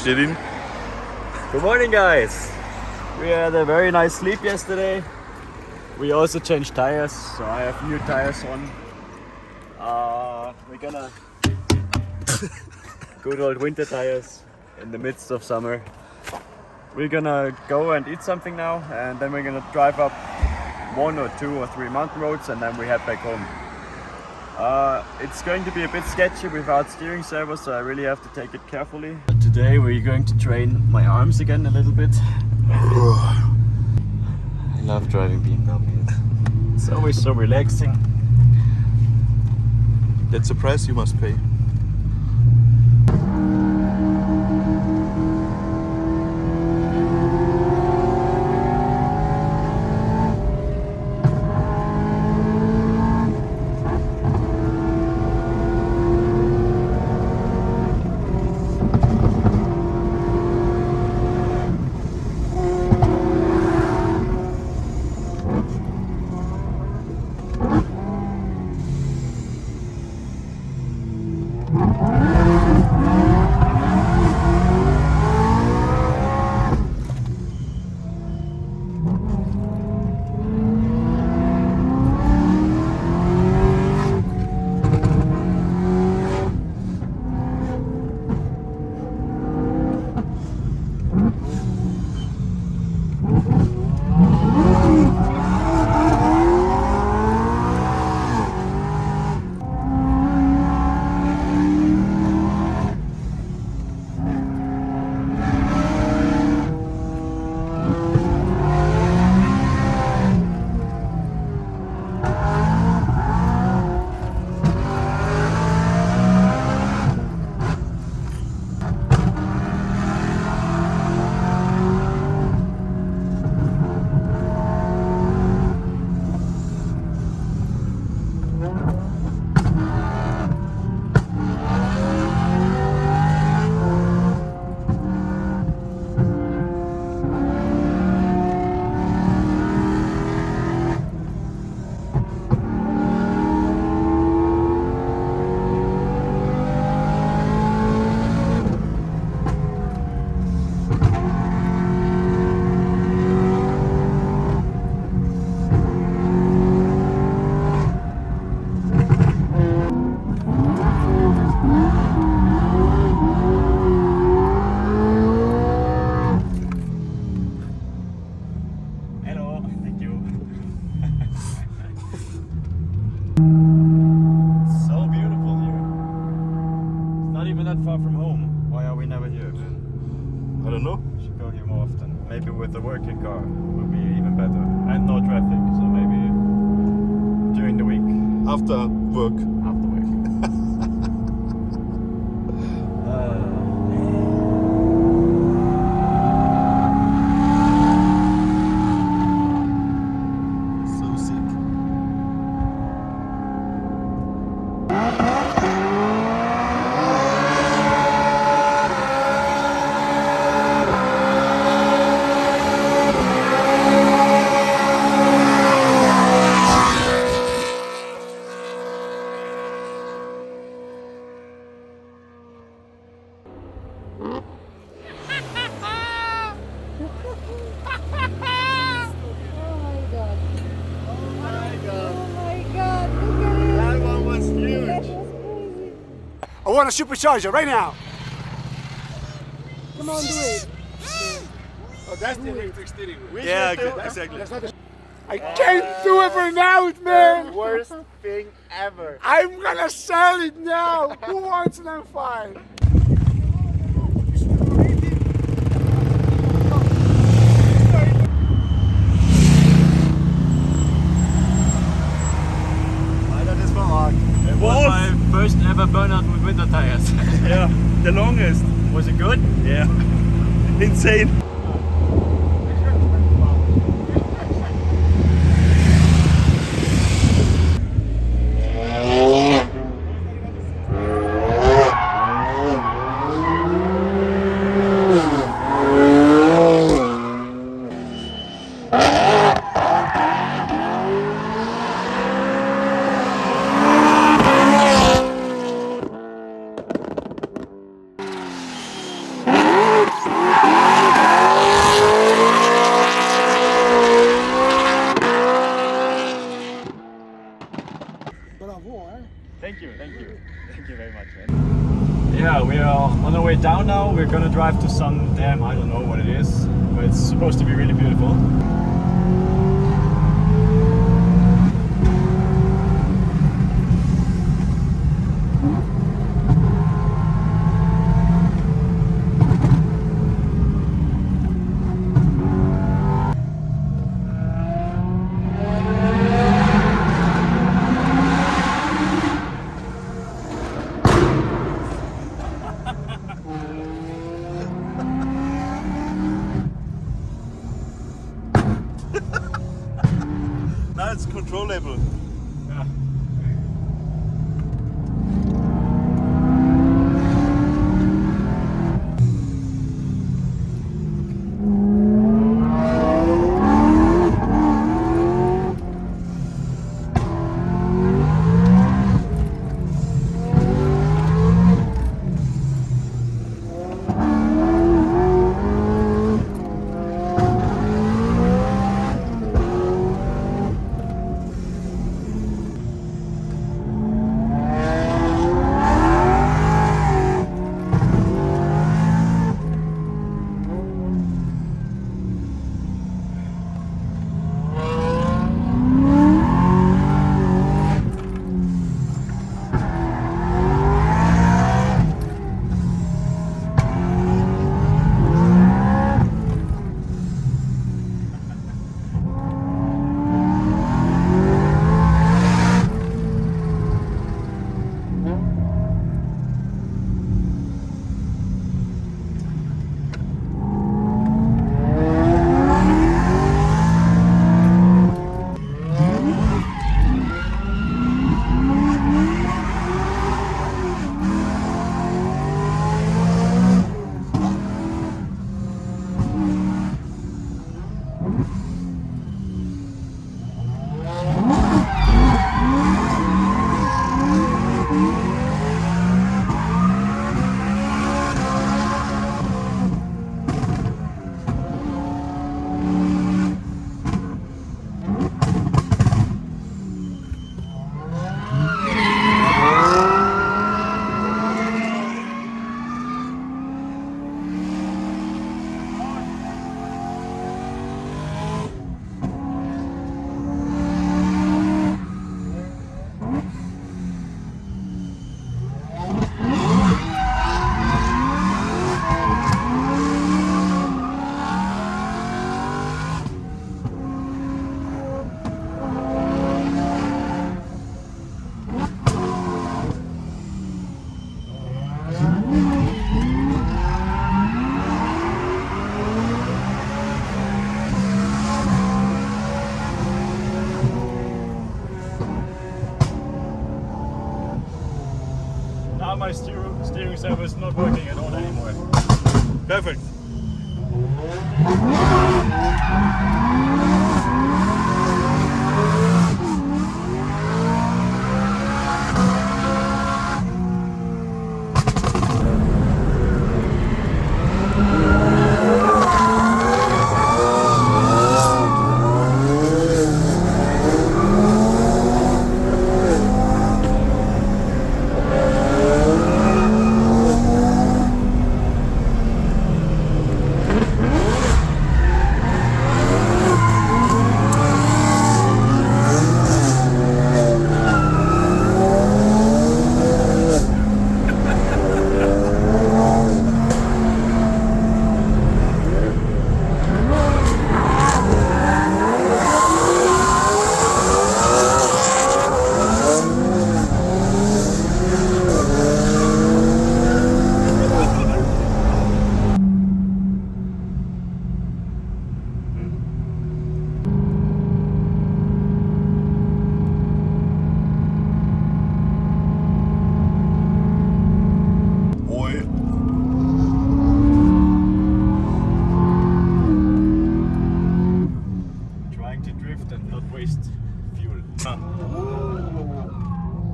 Steht Good morning, guys. We had a very nice sleep yesterday. We also changed tires, so I have new tires on. We're gonna good old winter tires in the midst of summer. We're gonna go and eat something now, and then we're gonna drive up 1 or 2 or 3 mountain roads, and then we head back home. It's going to be a bit sketchy without steering servo, so I really have to take it carefully. Today we're going to train my arms again a little bit. I love driving BMWs. It's always so relaxing. That's the price you must pay. Far from home. Why are we never here? I don't know. Should go here more often. Maybe with the working car will be even better. And no traffic, so maybe during the week. After work. After work. So sick. I want a supercharger right now. Come on, do it. Oh, that's the electric steering wheel. Yeah, exactly. I can't do it for now, man. Worst thing ever. I'm gonna sell it now. Who wants an M5? It was my first ever burnout with winter tires. Yeah, the longest. Was it good? Yeah. Insane. down now. We're gonna drive to some dam, I don't know what it is, but it's supposed to be really beautiful. Now it's controllable. Yeah. Now my steering servo is not working at all anymore. Perfect.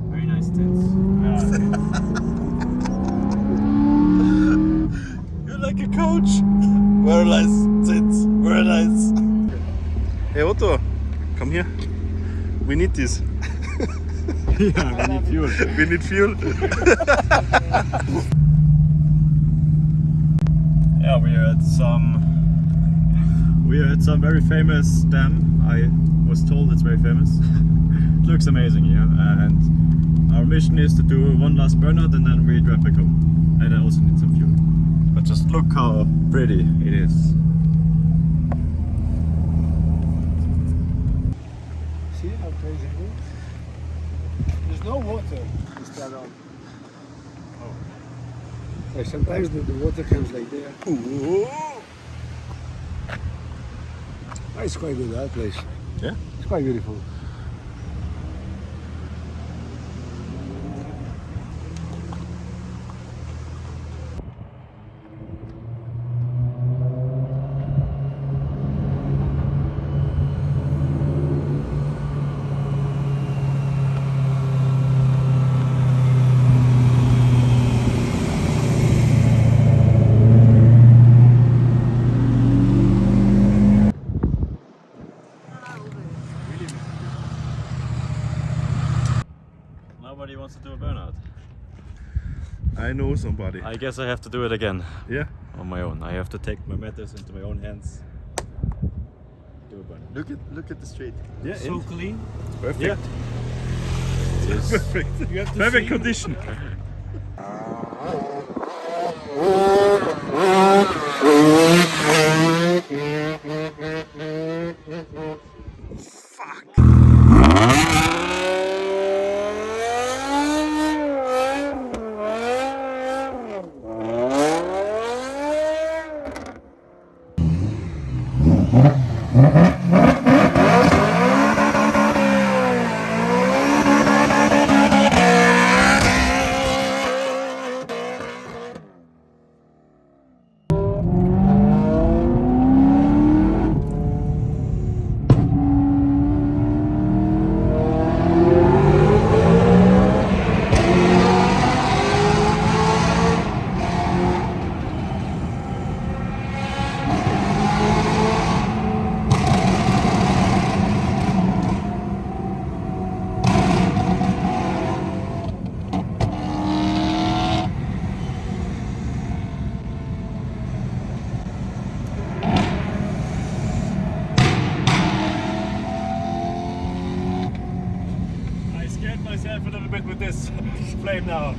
Very nice tits. You're like a coach. Very nice tits. Very nice. Hey Otto, come here. We need this. Yeah, we need fuel. We need fuel. Yeah, we are at some very famous dam. I was told it's very famous. It looks amazing here, and our mission is to do one last burnout and then we drive back home. And I also need some fuel. But just look how pretty it is. See how crazy it is? There's no water instead of. Oh. Like sometimes the water comes like there. Ooh. Oh, it's quite good, that place. Yeah? It's quite beautiful. Nobody wants to do a burnout. I know somebody. I guess I have to do it again. Yeah. On my own. I have to take my matters into my own hands. Do a burnout. Look at the street. Yeah. So clean. Perfect. Yeah. Perfect. You have to Perfect see. condition. Myself a little bit with this flame now.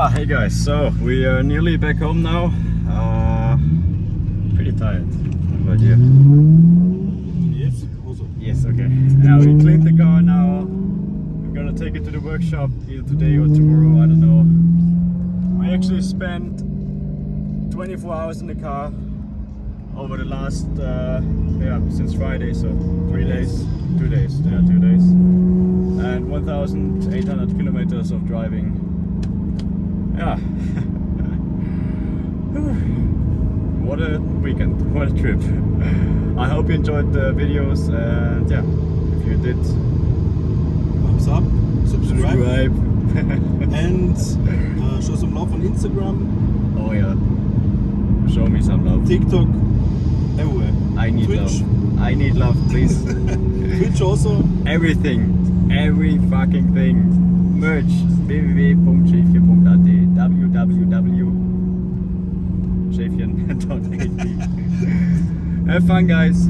Hey guys, so we are nearly back home now. Pretty tired. What about you? Yes, also. Yes, okay. We cleaned the car now. We're gonna take it to the workshop either today or tomorrow, I don't know. We actually spent 24 hours in the car over the last, since Friday, so 2 days. And 1,800 kilometers of driving. Yeah. What a weekend, what a trip. I hope you enjoyed the videos, and yeah, if you did, Thumbs up, subscribe, subscribe. and show some love on Instagram, Oh yeah, show me some love. TikTok, everywhere. I need Twitch. love. I need love, please. Twitch also. Everything, every fucking thing. Merch, www.schäfchen.at, www.schäfchen.at. Have fun, guys.